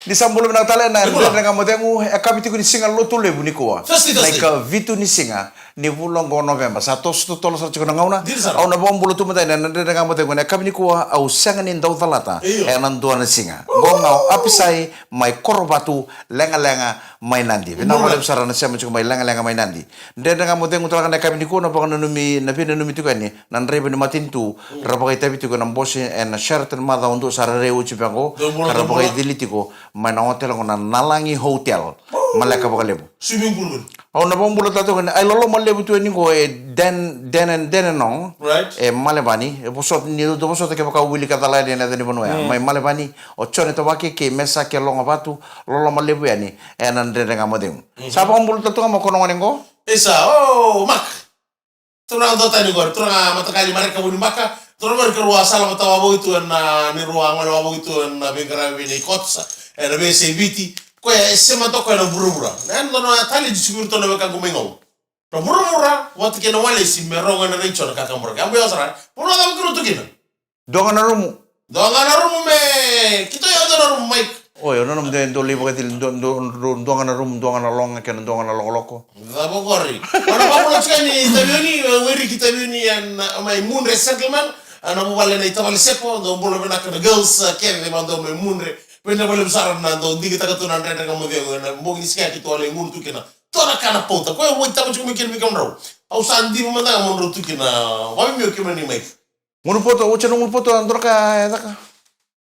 Di sambolo na tala na nga mo tengu akabiti ko ni singa loto lebu ni ko. Like vitu ni singa ni bulan go November. Satu tolo sa chiko ngauna. Au na bombulo tu mata na nga mo tengu na akabiti ko au sanga ni daw talata. Enan do na singa. Go ngau apisai mai korbatu lenga-lenga mai nandi. Bina mo lem sarana siya mo chiko mai lenga-lenga mai nandi. Nga mo tengu tala na akabiti ko na baka numi na pina numi tu kan ni nan rebe ni matintu rapakai tabi tu ko nang bosi en Sheraton mada untuk sarare uci pango. Rapakai diliti ko mana hotel ko na nalangi hotel malaka ba lebu swimming pool aw na bang bulata to ay lolo malebu to ni ko den nong right malebani bosot ni do bosot ke ba wili ka tala ni na ni bono ya mai malebani o chone to wake ke mesa ke longa batu lolo malebu ya ni enan den nga modem sa bang bulata to mo kono ngo esa mak turang do tani gor turang mata kali mereka buni maka turang mereka ruang salam tawa bo itu na ni ruangan wabo itu na bengkara ini kotsa na bese biti ko ya sema to ko na burubura nan no tali disibur to na ka gumengo no burubura wat ke no wale si meronga na richo na kakamura kambo yasara pono da kru to kina donga na rumu me kito ya na rumu mai oh yo no de do libo ke donga na rumu donga na longa ke donga na loko da bogori ona ba pono chani tabioni weri kitabioni an mai moon resettlement ana mo wale na itawale sepo do bolo na ka girls keve mando me munre pena boleh besar na do ndi kita katuna ndenda kamo vego na mbogi sikia kitu wale nguru tukina tona kana pota kwa hiyo wita mchu mikini mikamro au sandi manda ngoro tukina wami mio kimani mai nguru poto ucheno nguru poto androka edaka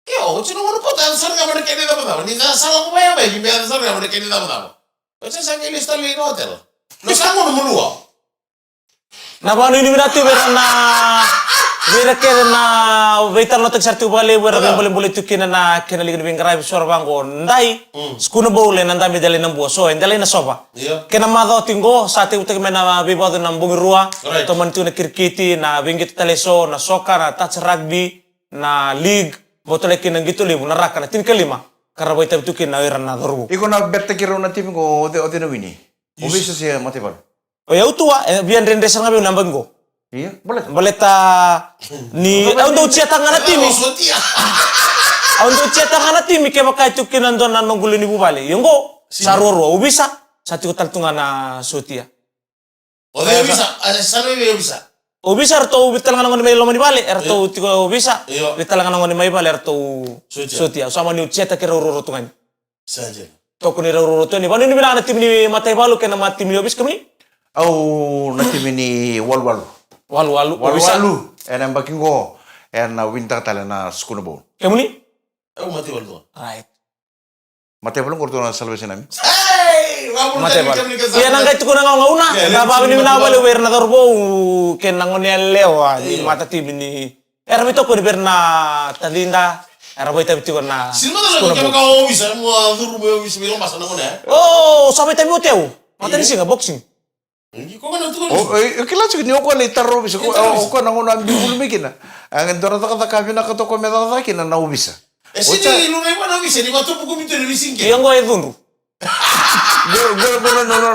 yo ucheno nguru poto sarga mane kene da bada ni za sala ko baya bai bi sarga mane kene da bada uche sangi lista li hotel no sango no munua na banu ini minati berna Vera na veita no tek sartu bale wera boleh tukina na kena ligin bengrai sorbango ndai skuna bole nanda medale nambu so endale na soba kena mado tingo sate utek mena bibado na bungi rua to mantu na kirkiti na bingit teleso na soka na touch rugby na league botole kina gitu libu na raka na tin kelima karena veita tukin na wera na doru iko na bette kiro na tim ko ode no wini obisa siya matibal o ya utua bian rende sanga be nambango iya boleh ni untuk cetak ngana timi untuk cetak ngana timi ke bakai tukin andon na nonggulu ni bubale yongo saroro ubisa satu taltunga na sotia bisa sana bisa ubisa arto bitalangan ngoni mai lomani bale arto tiko ubisa bitalangan ngoni mai bale arto sotia sama ni cetak ke roro tungan saja to kuni roro to ni bani ni bilang na tim ni matai balu ke na mati mi ubis kami au na tim ni walu en bakingo en winter tala na skuna bo kemuni au mati waldo right mate belum kurto na salvation nami mate bal iya nang itu kuna ngauna na ba ni na bale wer na dorbo ken nang ni lewa di mata tim ni era mito ko berna tadinda era boy tabi ko na sino na ko ka bisa mo durbo bisa bilo masa na ngone oh sampai tabi hotel mata ni singa boxing kila chuk ni ko le tarro bisa ko na ngona ambi bulu mikina ang dora ta ka na to ko me ta kina na ubisa sini lu ngai wana bisa ni batu buku mito ni sinke yang go edunru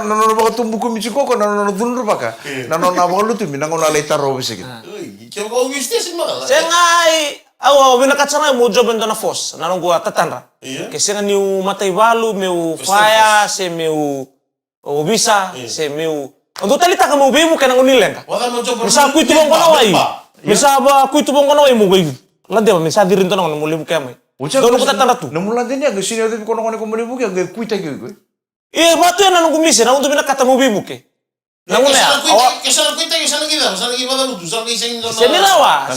no ba tumbu ko mi ko na dunru baka na ba lu tumi na ngona le tarro bisa kina ke ko ubiste sin ma sengai awo bina katsana mo job ndo na force na ngo tatanra ke senga ni matai balu meu faya se meu ubisa se meu untuk tali tak kamu bemu kena ngunilen ka. Bisa aku itu bang kono wai. Bisa aku itu bang kono wai mo gay. Lande ba misa dirin to nang mulibu kami. Dono ko tatanda tu. Namun lande ni ag sini ade kono kono mulibu ke ag kuita ke ko. Batu ya nang gumise na untuk bina kata mo bemu ke. Nangun ya. Kesana kuita kesana kita, sana kita baru tu, sana kita ingin. Senirawa.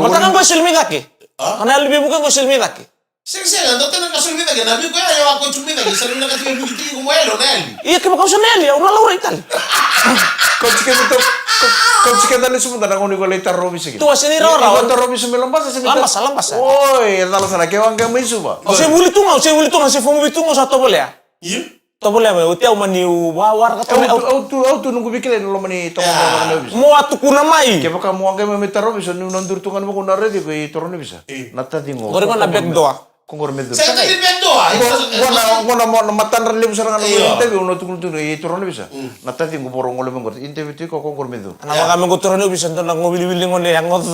Matakan ko silmi kake. Kana lebih bukan ko silmi kake. Seng dokter nak kasih minta kan, nabi kau yang aku cuma minta, kisah minta kasih begitu yang kau elo neli. Iya, kau kau neli, orang laura itali. Kau cakap tadi semua tanah kau ni kau letar robi sikit. Tuh sini rora. Letar robi sembilan pas sih. Lampas. Oi, dalam sana kau angkat misu ba. Saya boleh tunggu, saya fomo bitungo satu boleh ya. Iya. To boleh me, utia mani war kata. Autu nunggu bikin lo mani tong robi. Mau atu kuna mai. Kau kamu angkat meter robi, so nundur tungan mau kuna ready kau turun bisa. Nata tingo. Kau kan nabek doa. Kongor medo. Saya tadi bendoa. Gua mau matan relebu serangan interview uno tukul tuh turun bisa. Nata tingo borong oleh mengerti interview itu kok kongor medo. Anak kami kau turun bisa ntar ngobili-bili ngone yang ngotot.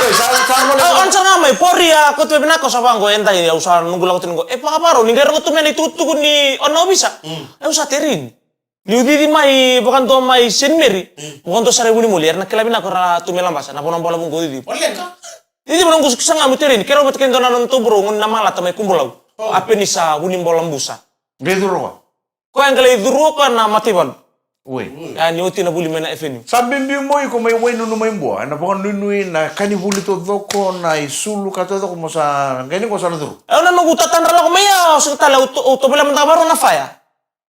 Kan sana mai pori ya ko tuh benako sa bangko entah ya usah nunggu lautin ko. Pakaparo ni gero tu meni tutu ni ono bisa. Usah terin. Ni udi mai bukan to mai senmeri. Bukan to sare buni muliar na kelabina ko ra tu melambasa na bonon bola bungo di. Oleh ka? Ini menunggu sanga muterin. Kero bet kento nanon to bro ngun namala tamai kumbulau. Apa ni sa buni bolam busa. Geduro. Ko yang kali duru ko na matiban. Oi. Ya ni uti na buli mena FNU. Sambil moi ko may wenu no may bua na bukan nunui na kani buli to doko na isulu kato to mo sa gani ko sa duru. Na nunggu tatan rala ko maya sa tala to bela menta baro na faya.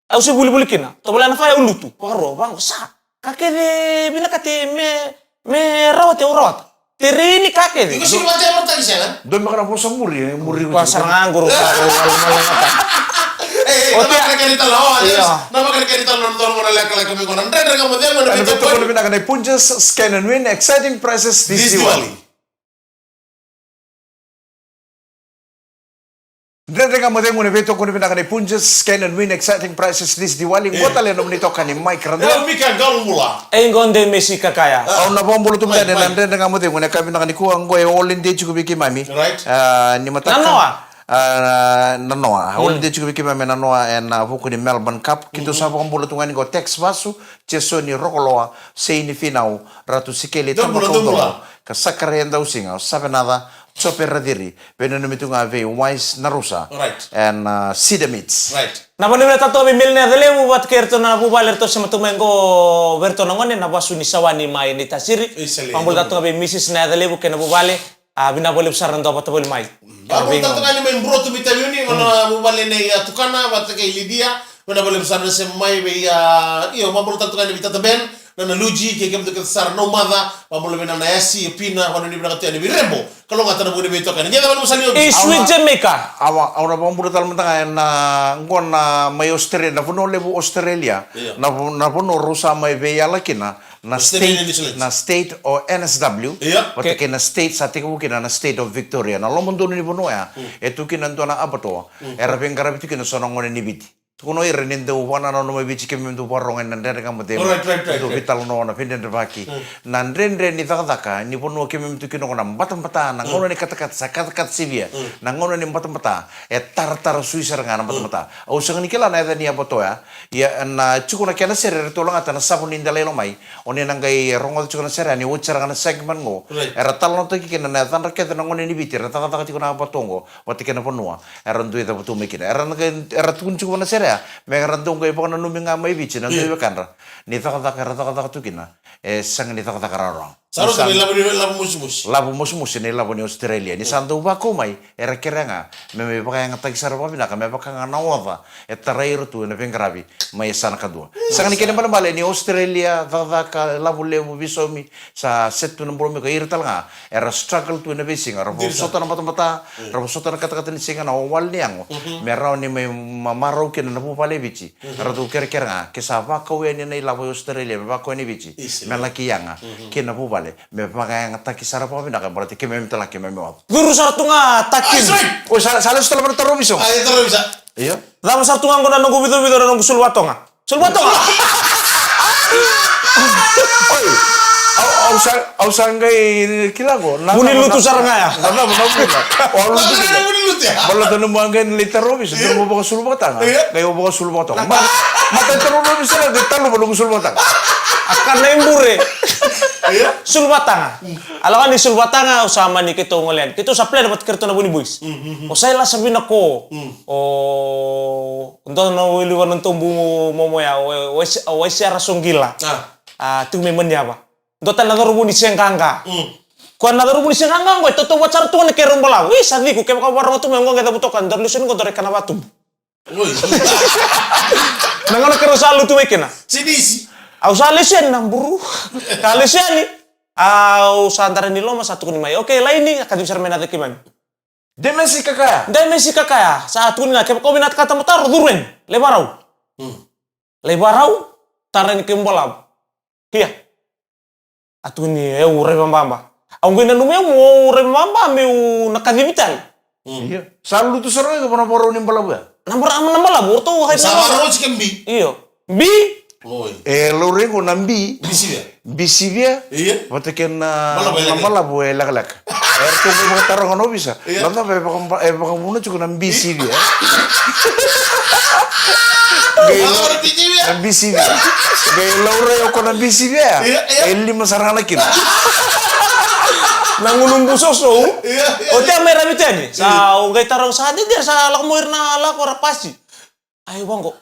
Au si buli kina. To bela na faya ulutu. Paro bang sa. Kake de bina kate me rawat. Terini kake de. Iko sih mati apa tadi sih kan? Do makana po sa muri ko. Pasar nganggur ka malang Nama kereta lawan, nama kereta nonton mana lek-lek kami konon. Dari kamu dia mana Ano betul ko na kanay punches scan and win exciting prizes this Diwali. Dari kamu dia muna betul ko na kanay punches scan and win exciting prizes this Diwali. Buat tali naman ito kanay Mike Randall. Ya mika galmula. Engonde Messi kakaya. Au na bombo tu mena nan dari kamu dia muna kami nakani ko ang goy all in day chuko biki mami. Right. Ni mataka. Nanoa, hawali dia juga bikin meme nanoa na buku di Melbourne Cup. Kita sahabat bola tungan go teks vasu, ceso ni rokoloa, seini final ratu sikeli tambah kondolo. Kasakare enda usinga, sabe nada, chope radiri, beno numitunga ve wise narusa, and sidemits. Right. Na pone meta to milne dele mu bat kerto na bu baler to sama tumengo verto nangone na basu ni sawani mai ni tasiri. Pambul tato be Mrs. na dele bu kena bu bale. Bina boleh besar ndo apa boleh mai. Babu tak tengah main bro tu bita yuni mana bubale ne ya tukana bata ke lidia mana boleh besar se mai be ya iyo babu tak tengah bita taben na luji ke kem tu besar no mada babu lebih na yasi pina mana ni bina tu ni birembo kalau ngata na boleh bito kan dia baru besar ni Sweet Jamaica awra babu tal mentang na ngon na mai Australia na puno lebu Australia na puno rusa mai be ya lakina na state o NSW wate ke na state sa tiku kina na state of Victoria na lomondo ni bono ya etu kina ndo na abato era bengara bitu kina sono ngone ni biti kuno ire nende wana na no bichi ke mendo paronga na ndere kam de to vital no na finde baki na ndre ni taka ni bono ke mendo kino na batam bata na ngono ni kata sivia na ngono ni batam bata tar suisar ngana batam bata au sangan kila na eda ni abato ya na chukuna kena sere to longa ta na sabun indale lo mai oni nangai rongol chukuna sere ni ucara ngana segmen ngo era talon to kina na tan raket na ngone ni biti rata kata chukuna abatongo wati kena ponua era ndu eta butu mekina era tun chukuna sere mengarantong ko ipo na numinga may bichi na tuyo kanra ni taka tukina sang ni taka rarong Saru kami labu mus ni labu ni Australia ni santo ba ko mai era kerenga me pakai ngatag sarwa bina kami pakai nganawa etarair tu na pengrabi mai sana kadua sang ni kene bale ni Australia taka labu lebu bisomi sa setu na bromi ko irtal nga era struggle tu na bising ara sota na mata sota na kata ni singa na wal niang merau ni mai mamarau kene na pale bici ara tu kerenga kesava ko ni na labu Australia ba ko ni bici melaki yanga kena pu me pakai yang taki sarapa bina kan berarti kemem telah kemem apa guru sartunga takin oh salah setelah bertaruh bisa terus bisa iya dama sartunga ngona nunggu bido nunggu sulwatonga oi au sanggai kilago muni lutu saranga ya nana lutu ya bala tanu manggen litero bisa temu bawa sulwatanga kayo bawa sulwatanga mata terus bisa detalu belum sulwatanga akan lembure sulwatanga alawan di sulwatanga usama ni kito ngolian kito sa plan dapat kerto na buni boys o saya la sabi nako ndo na wili wanon tumbu momoya o sia rasong gila tu memang ya ba ndo tan na rubuni sengkanga kuan na rubuni sengkanga ko to wacar tu ne kerum bala wi sadi ku ke ka warang tu mengo ngeta butokan darlusen ko dore kana batum nangono kero salu tu mekena sidisi au salesen namburu kaleseni au santara ni loma satu ni mai oke lain ni akan bisa menate kimami demesi kakaya saat kun na ke ko binat kata motor durwen lebarau taran ke mbola kia atuni ure bamba au ngina nume mo ure bamba me nakadibitan iya salu tu sero ko poro ni mbola ba nambara to hay sama ro chikembi iyo bi Oi. Lore ko nambi. Bisivia. Bisivia. Iya. Wate ken Bala-bala. malabu lak. Erto ko mga tarong ano bisa. Landa baka muna chuko ng bisivia. Ahora Bisivia. Bisivia. Gay Lore ko ng bisivia. Eli masarana kin. Nangunong busoso. Iya. O tiya may ramityan sa ugay tarong sa di dia sa lakmoir na lako rapasi. Ay wango.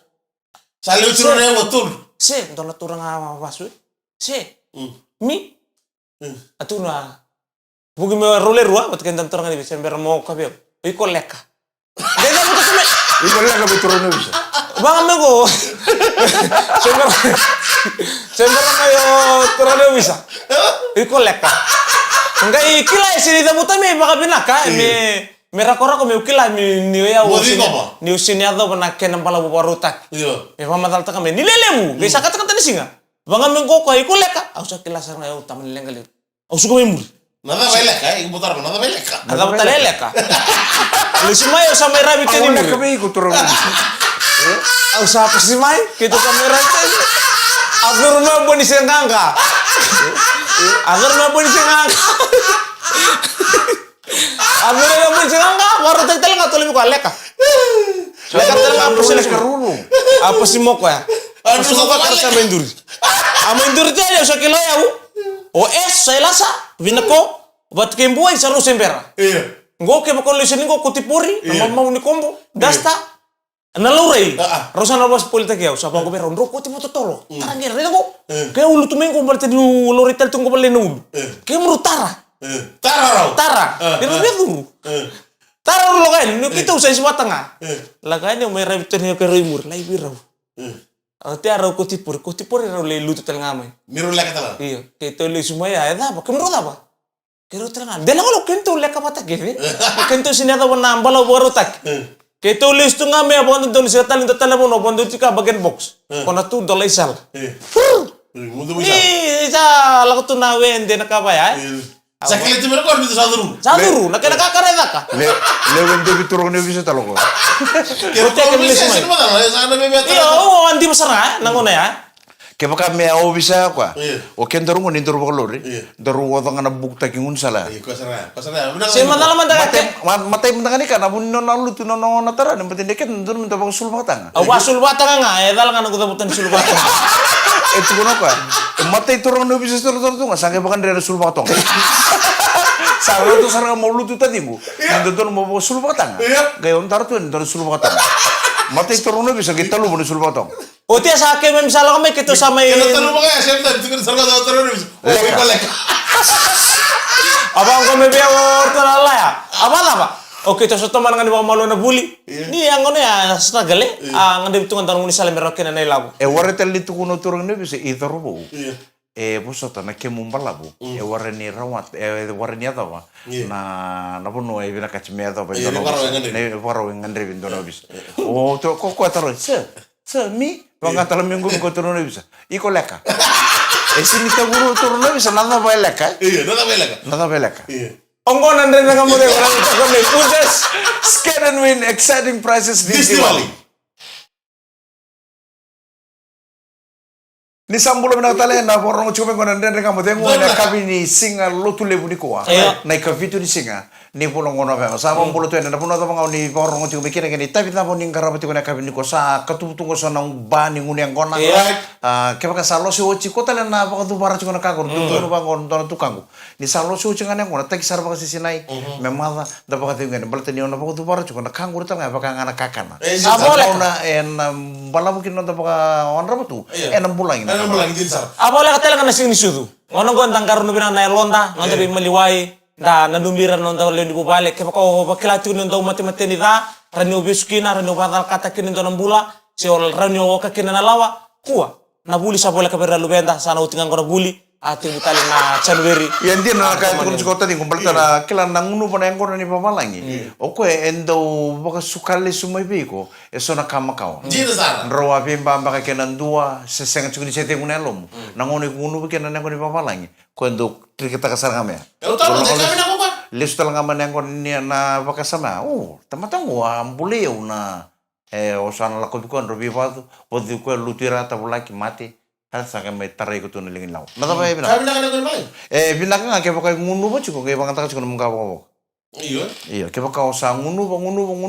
Saliu churu na motul. Se dola turang pasu. Se. Mi. Atuna. Bugi me roller rua bat kendam turang ni sember mo kabe. Iko leka. Dena buta tume. Iko leka beturo no bisa. Bang amigo. Sember kayo turang ni bisa. Iko leka. Enggak ikila sini dabuta me baka binaka me rakora ko me ukila me niya ni usini ado bana kenam pala bu parutak. Iya. Me mama dalta kami ni lelemu. Gisa kata kata ni singa. Banga mengko ko iko leka. Au sa kila sarna eu taman lengal. Au suko memur. Nada beleka, iku putar nada beleka. Nada bata leleka. Lu sumayo sa may rabbit ni Ako mo. leka be iko turong no bisa. Au sa pa si may kito sa may rabbit. Agur na boni senganga. Agur na boni senganga. Agur na boni senganga. Baru tetel nga tuloy ko leka. Leka talaga ang pusilis Karulong. Apa si mo ko ya? Apa si mo ko para sa mendur. Mendur tayo sa kilo ya. O saya lasa vinako bat kembuai saru sembera. Iya. Ngo ke bakon lesen ngo kutipuri nama mau ni kombo dasta. Na laurei. Rosana bas politik ya usah bangko beron roko ti moto tolo. Tarangir ni ko. Ke ulu tumengo balte di loritel tunggo balle nul. Ke murutara. Tara raw. Tara. Diro betu. Tara lo kan ni kita usai sebatanga. Laganya may rabiten ni ke rimur lai birau. Te araw kutipuri raw le lutu tel ngamay. Miru leka tala. Iya, kito le sumaya ada apa? Kemro apa? Kero terang. Dela ko kento leka mata geve. Kento sinada wana ambala boro tak. Kito le stu ngame abondo don setal into telepono bondo tika bagen box. Kona tu dolai sal. Mundu Ni bisa. isa lago tu nawe ende nakabaya. Sakile timero ko dito sa duru. Saduru nakena kakareda ka. Le wende biturong no bisa talo ko. Kero Hotel ko ke bisa Milismay. sino ba tala? Sana bebe Iyo, tala. andi masara nangona ya. Ke baka me au bisa kwa. Iya. O ken daru ngoni daru baka lori. Iya. Daru wata ngana bukta kingun sala. Iya, kosara. Kosara. Si madala mandaka ke. Matay mendangani kana bun no nalu tu no natara nem petende ken dur minta bang sul batang. Awasul batang nga edal nga nagutabutan sul batang. Itu kono kwa. Matay turong no bisa tur tu sange bakan dari sul batang. Sarang tu sarang mau lu tu tadi bu. Nanti tu mau sul batang. Iya. Gaya ontar tu dari sul batang. Matay turong no bisa kita lu bun sul batang. O tiya sa akin may misala kami kito sa may. Kero talo mo kaya, siyempre, dito ko sarga daw taro ni. Oh, iko leka. Abang kami biya orto na laya. Apa? Oke, to sa teman nga di malo na buli. Ni ang ano ya struggle ang hindi tungan tanong ni sala merokin na nailago. Warre tali tu kono turong no bisa itu bu. Iya. Pusota na ke mumbala bu. Warre ni rawat. Warre ni ada ba. Na puno bina kacime ada ba. Iya, ni paro ngandre bindo no bisa. Oh, to kok taro mi banga tala minggu ko turun no bisa. Iko leka. Sini taguro turun no bisa nada ba leka. Iya, nada beleka. Nada ba leka. Iya. Ongko nandre na kamu de orang kami pujas. Scan and win exciting prizes This Diwali. Ni sambulo mina tale na porong chume ko nande kamu tengo na kabini singa lotu lebu ni ko. Na ikavitu ni singa ni pulo ngono ba. Sa sambulo to na puno to mga ni porong chume kire kini tapi na poning karabati ko na kabini ko sa katutungo sa nang bani nguni ang kona. Kaya ka salo si ochi ko tale na pa bara ko na kagor tuno ba ngon to tukango. Ni salo si ochi ngane ngona tagi sar ba si sinai. Memada da ba ka ngene balte ni ona ba ko bara ko na kangor ta nga ba ka ngana kakana. Abo na en balabukin no ta ba on rabatu. En bulang ina. Ano mo lang din sar. Apa oleh katela kana sing nisudu. Ngono go antang karon bina na londa, nganta bi maliwai, da nadumiran non daw lendi bubale, ke ko bakilatu non daw mate ni da, ranyo biskina, ranyo badal kata kinin to nambula, si ol ranyo ka kinin na lawa, kuwa. Nabuli sa bola ka pera lubenda, sana utingan ko na buli, ati butali na January. Yan din na kahit kung sikota din kung balita na kailan nanguno pa na yung ni pamalangi. O ko endo baka sukali sumaybi ko, eso na kamakaw. Dito sar. Rawa pimba baka kinandua, sesengat sukuni sete kung nelom. Nanguno kuno ba kinan ni pamalangi. Kuando kita kasar kami. Utang mo kami na ko ba? Listo lang naman yung ni na baka sama. Oh, tamatang ambuleo na osana la kotu kon robi fatu podi ko lutira tabula ki mate hal saka me tarai ko tunu lingin law nada ba bina Kami nak nak mai. bina ka ke pakai ngunu ba chiko ke bangata chiko mga ba Iyo. iya ke pakai osa ngunu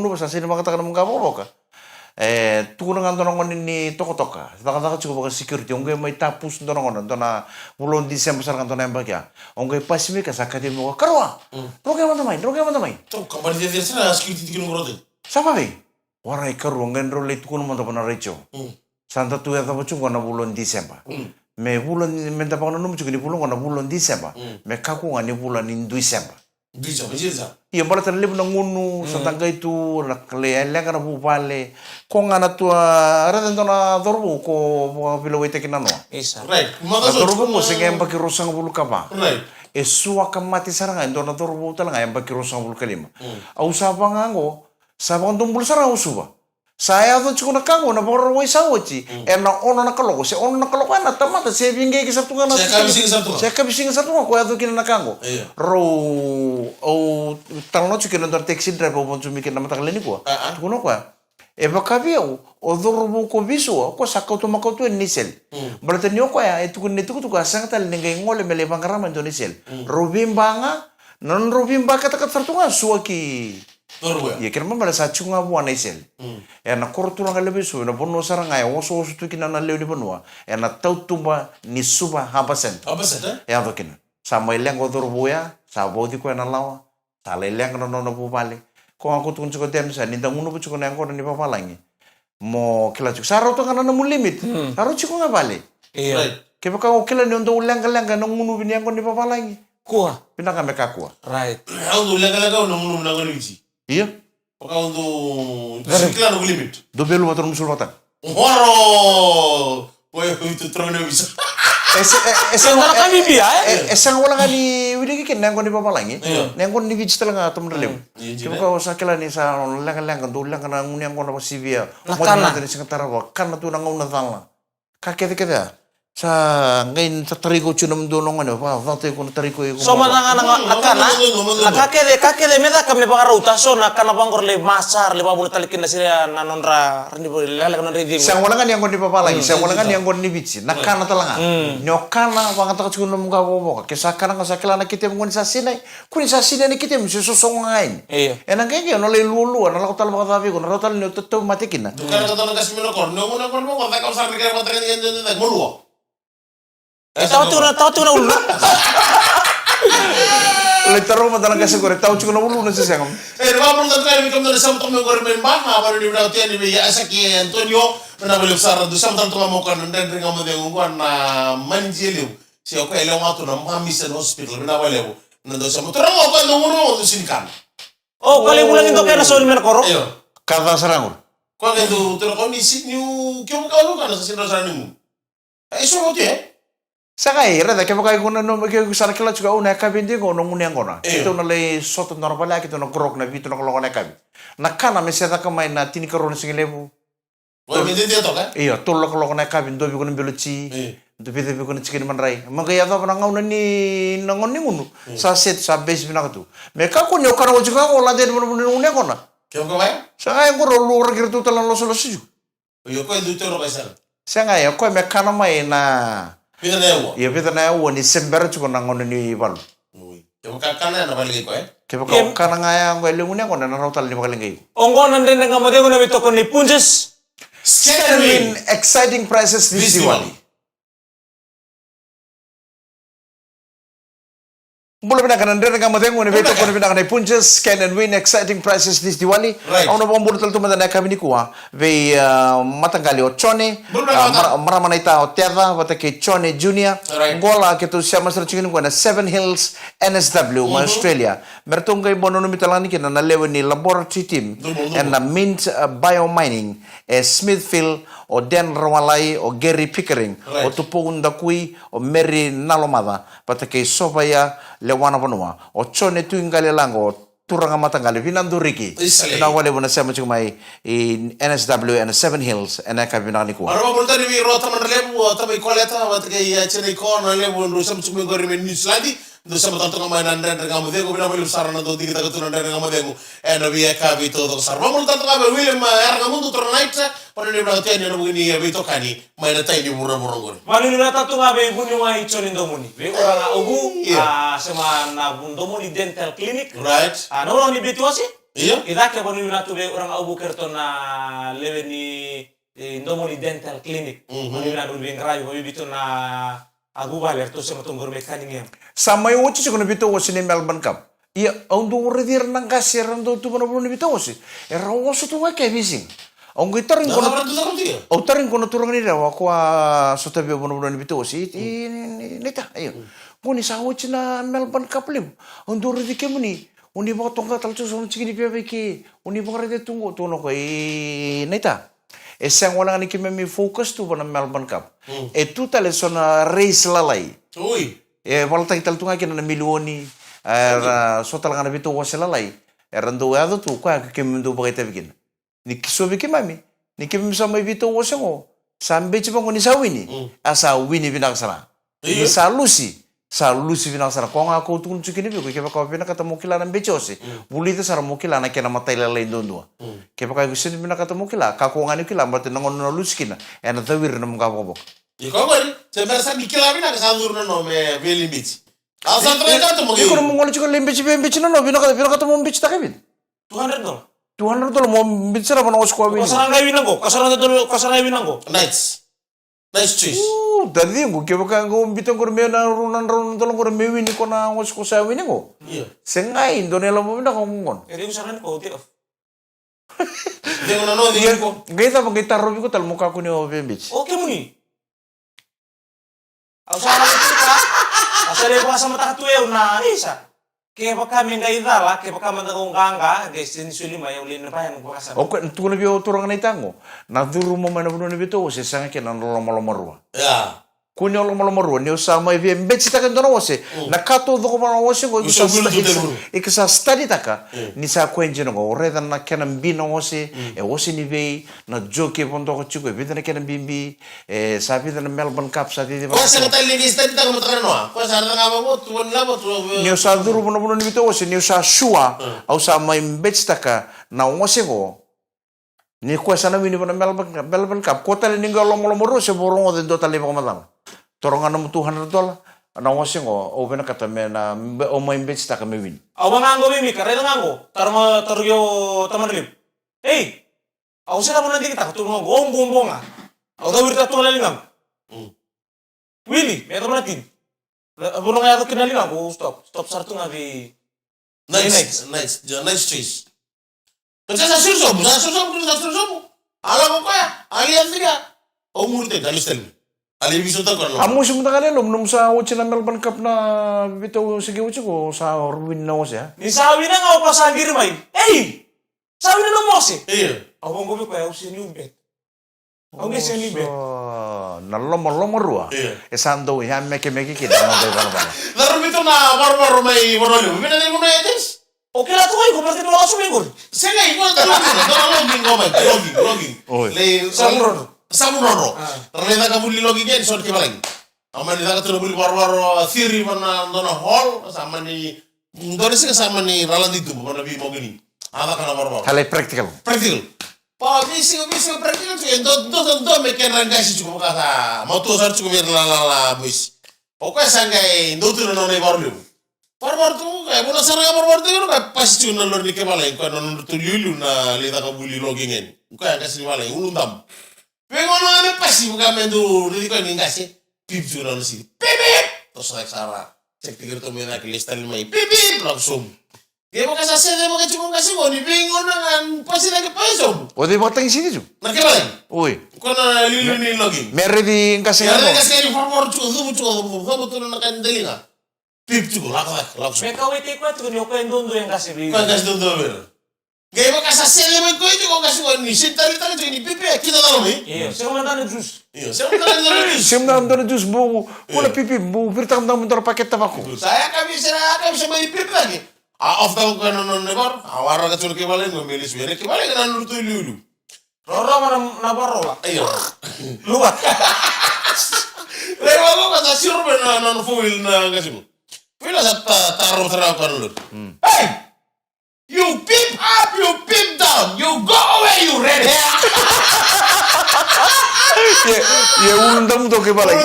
ba sa sini bangata ka mga ba ka tukuna nga ndonong ni toka taka chiko pakai security onge mai tapus ndonong ndona bulon Desember sarang ndona embakya onge pasimi ka sakati mo karwa roke manda mai Tu kampanye dia sana security tikin ngorote. Sapa be? Warai karu ngendro le tukun mo tapana recho. Santa tu ya tapu chungo na bulon Desember. Me bulon menta pa num chungo ni bulon na bulon Desember. Me kaku ngani bulon in Desember. Bisa bisa. Iya bala tan lebu na ngunu santa gaitu na kle lenga na bupale. Ko ngana tu ara den na dorbu ko bilo wete kinano. Isa. Right. Na dorbu mo singa embaki rosang bulu kapa. Right. Esua kamati saranga ndona dorbu talanga embaki rosang bulu kalima. Au sabangango sabang tumbul sarang usuba. Saya tu cukup nak kanggo na baru wai sawoci. Enak ono nak kaloko, se ono nak kaloko na tamata se binge ki sartu kana. Saya kabising sartu ko ya tu kina nak kanggo. Ro o talno cukup na taxi driver pun cumi kina mata kaleni ko. Tukuno ko. Eba kabia o dorbu ko bisu ko sakau tu makau tu nisel. Berarti nyo ko ya itu kun itu tu ko sang tal ningai ngole mele bangarama tu nisel. Robim banga non robim ba kata kata sartu nga suaki. Ya kira mama sa chunga buana isel. Ya na kortu nga lebe so na bono saranga ya oso tu kina na leuni bonua. Ya na tautumba ni suba habasen. Habasen Ya to kina. Sa mai lengo dorboya, sa bodi ko na lawa. Sa le lengo no no bubale. Ko aku tun chuko dem sa ninda ngunu bu chuko na ngko ni papalangi. Mo kila chuko. Sa ro to kana na mu limit. Sa ro chuko nga bale. Iya. Ke baka o kila ni ndo lenga na ngunu bini ngko ni papalangi. Kuha. Pinaka meka kuha. Right. Au lenga no ngunu na ngonu isi. Iya. Paka untuk siklan no limit. Do belu motor musul batang. Horo. Koy itu trone bisa. Esa Ngana kami biya esa wala kani widi ki nang ko ni papalangi. Nang ko ni digital nga tum relem. Kibo ka sakela ni sa lang do lang na nguni ko na sivia. Mo na tani sing tarawa kan tu nang una tala. Ka kete sa ngain sa tarigo chunam donong ano pa vate ko na tarigo ko. So mananga kakede meda kami pakara utaso na kana bangor le masar le babul talikin na sila na nonra rani bo lala kana ridi. Sang wala kan yang ko ni papalangi, sang wala kan yang ko ni bici. Nakana talanga. Nyokana bangata ko chunam ga bo ka sakana ka sakela na kitem ko ni sa sinay. Kuni sa sinay ni kitem so songain. Iya. Enang kaya no le lulu na la ko tal ba tabi ko na rotal ni to matikin na. Kana ka tanong kasi mino ko no muna ko mo ko ta ka sa rika pa tagan yan din mo. Tahu tu na ulo. Letaro madalang kasi ko tahu cukup na ulo na siya ngam. Naman mo tayo mikam na sa mutong mo gormen ba ha para ni na tiyan ni ya sa ki Antonio na balik sa do sa mutong mo kan den ring mo de ngwan na manjeliw. Siya ko ele ngato na mami sa hospital na walew. Na do sa mutong mo kan no do sinikan. Oh, kali bulan itu kaya naso ni merkoro. Kata sarangul. Ko kan do to ko ni sit new kyo ka lo kan sa sinro sa ni mo. Ay so mo te. Saka era da kaya kaya kuna no kaya sana kila juga una kabindi ko no ngune ngona. Ito na lay soto na pala kito no krok na bito na koloko na kabi. Nakana me seta kamay na tini karon sing lebu. Wa me dite to ka? Iya, tol koloko na kabi ndo bi ko beluci. Ndo bi ko na chicken manray. Magaya da na ngauna ni nangon ni ngunu. Sa set sa base binakatu. Me ka ko nyo kana ko juga ko la den mo ngune ngona. Kyo ko ba? Saka yung ko ro ro girtu talan lo solo siju. Yo ko du to ro ka sa. Saka ya ko me kana mai na Pita na yawo. Iya pita na yawo ni sembera cuko nangon ni bal. Kyo ka kana na balik ko Kaya ko kana ngaya ngo elungunya ko na narotal ni makalingay. Ongko nande nga mo de na bito ko ni punjes. Scan and win exciting prizes this Diwali. Boleh pindakan anda dengan mateng mo ni beto ko ni pindakan punches scan and win exciting prizes this Diwali. Ang nabong bulutal tu madana kami ni kuha ve matanggali o chone maramanaita o teva watake chone junior gola ketu siya masar chikin ko na Seven Hills NSW Australia. Mertong kay bono no mitalani kina na lewe ni laboratory team and na Mint Biomining Smithfield o Dan Rawalai o Gary Pickering o Tupunda Kui o Mary Nalomada patake sopaya lewana panua o chone tuingale lango turanga matangale vinanduriki na wale bona sema chumai in NSW and Seven Hills and ka binani ko ara mo tani wi rota man lebu ta mai koleta wat ke ya chene ko na lebu ndo sam chumi gori men New Zealand do sama tanto ngama nanda ngama dengo bina belu sarana do digita ketunan nanda ngama dengo eno via kabi to sar mamul tanto ngama William er ngamu do tornaita pada ni berarti eno begini ya bito kani maina tai ni murah ngor Manu ni nata tu ngabe buni wa ichoni ndomuni be orang ubu sama na bundomuni dental clinic right no ni bituasi iya idake manu ni natu be orang ubu kerto na leveni ndomuni dental clinic manu ni natu be ngrayo be bitu na agu baler tu sama tunggor mekanik Sama yung uci kono bito wasi ni Melbourne Cup. Iya, undo redir nang kasir ando tu mana ni bito wasi. Era wasi tu wa ke bising. Ang gitarin kono. O tarin kono turang ni daw ako sota be bono ni bito wasi. Nita, ayo. Muni sa uci na Melbourne Cup lim. Undo redir ke muni. Uni ba tongka talcho so chikini pe ke. Uni ba redir tunggu tu no ko nita. Esang wala ni kimi focus tu bono Melbourne Cup. Tu tale sona race lalai. Ui. Wala tal tunga kina na milioni so talaga na bito wasi lalai. Rando ado tu kwa kimi do bagay tabikin. Ni kisobi mami. Ni kimi sa may bito wasi mo. Sambe chipa ko ni sa wini. Asa wini binakasana. Ni sa lusi. Sa lusi binakasana. Kung ako tukun chukini biko. Kaya baka pinakatamo kila ng bechosi. Bulita sa ramo kila na kina matay lalay doon. Kaya baka gusto ni pinakatamo kila. Kakuangan kila. Berarti nangon na lusi kina. E natawir na mga kapabok. Ikaw ba rin? Sa bikila binakasandur na no me Belimbici. Asan talaga ito mo Ikaw na mong chika limbici na no. Pinakatamo mong beach takibid. $200 $200 mo beach na pa na usko awin. Kasarang gawin ko. Kasarang gawin ko. Nice choice. Dadi ko kaya baka ko bitang ko may na runan ko may wini ko na usko sa awin ko. Sengay do nila mo na kung Eri ko saran ko take off. Hindi ko na no, hindi ko. Gaya pag gitarro ko tal mukha ko ni Open Beach. Okay mo ni. Ang sana ko kita. Asal ko sa mata tuyo na isa. Kaya baka may gaidala, kaya baka mandagong ganga, guys, sinisuli may ulin na pa yan magpakasabi. Okay, tu na biyo turang na itango. Naduro mo man na bito kasi sanga kina nalamamarwa. Yeah. Kunyo nalamamarwa niyo sa may bet sita kan dono wase. Nakato do ko man wase ko ikasa study taka. Ni sa kwenje no ore dan na kana bino wase e wase ni be na joke pondo ko chuko be na kana bimbi e sabi na Melbourne Cup sa di ba. Ko sa tayo ni study taka mo taka no. Ko sa nga mo tuon la mo niyo sa duro mo ni bito wase niyo sa shua au sa may bet taka na wase ko. Ni ko sana wini na Melbourne Cup. Ko tali ninga lomoro se borong o do tali mo matang. Torongan mo $200. Ano wase ko o na katame na o may bet taka may win. Aw mangango mimi karena ngango. Taryo tamanlim. Hey. Aw sila mo nanti kita tulungan gombong ah. Aw tawir ta tumalingang. Willy, may natin. Bulong kaya to kinalingang ko stop sarto nga bi. Nice choice. Kasi sa surso mo. Alam mo kaya, alias niya. O murte, galistel. Ali biso ta kono. Amo si mata kanelo nung sa uchi na Melbourne Cup na bito sige uchi ko sa win na wase. Ni sawi na nga pa sa girmay. Hey! Sawi na mo si. Iya. Awang gobi ko ay usin yung bet. Ang usin yung bet. Nalomor esando ya meke kida na ba. Laro bito na war may warolo. Mina ni mo na etes. Okay lah tuh ko pasti mo langsung minggu. Sige, ikaw logging ko man. Logging. Le Samuroro. Ternyata kamu di logging yan, sort kebaling. Aman di taka tulubuli war theory mana dona hall sama ni Indonesia sama ni ralan itu mana bi mau gini. Ada kana war. Hal practical. Pa bisi practical tu do meken rangasi cukup kata. Mau tu sar cukup la boys. Pokoknya sangai do tu no ne baru. War tu kayak bona sarang war tu kan pasti cuma lor di kebaling kan non tu lulu na lita kabuli logging en. Kayak kasih baling ulundam. Pengono ame pasti bukan mendu di kan ingasi. Pip jura nasi. Pip. Terus naik sara. Cek tikir tu mena kilistan mai. Pip langsung. Dia mau kasih saya mau cuma kasih mau di pengono kan pasti lagi paisom. O di batang sini ju. Nak kebaling. Oi. Kono lulu ni logging. Mere di kasih Ya ano. kasih ni forward cukup betul nak kandelinga. Pip cukup langsung. Mereka wete ko tu ni ko endondo yang kasih bi. Kan kasih tu ber. Gaya mo kasih saya mau kau itu kau kasih kau ni sintali tali tu ni Pip kita tahu ni. Iya, saya mau tanya jus. Iya, saya mau tanya ni. Sim na andona jus bu wala pipi bu virtam na muntar paket tabako. Saya kami main Pip lagi. Off tahu kan non negor. Awara kecil kebalik memilih suara kebalik kan nurut dulu. Roro mana nabaro lah. Iya. Luat. Lewat lo kasih sirup non foil na kasih mo. Pila sa tarum sa kan lu. Hey! You peep up, you peep down, you go away, you red hair. Ye undang to ke balai.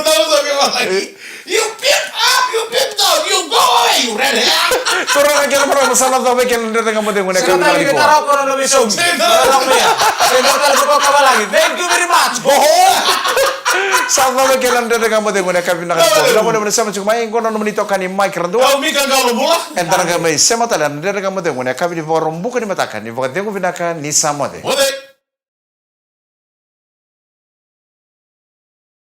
You peep up, you peep down, you go away, you red hair. Torang aja pernah masalah to ke nende dengan mode ngone Sekarang kabini kita ko. taruh kono lebih song. Sekarang kita kabar lagi. Thank you very much. Go home. Sama ke nende dengan mode ngone kabini ko. Na mode sama cuma ngono no menito kan mic rando. Kau mikir kau bola? Entara ke mai sema tala nende dengan mode ngone kabini ko rombuka ni matakan ni voka dengo binaka ni samode. Mode.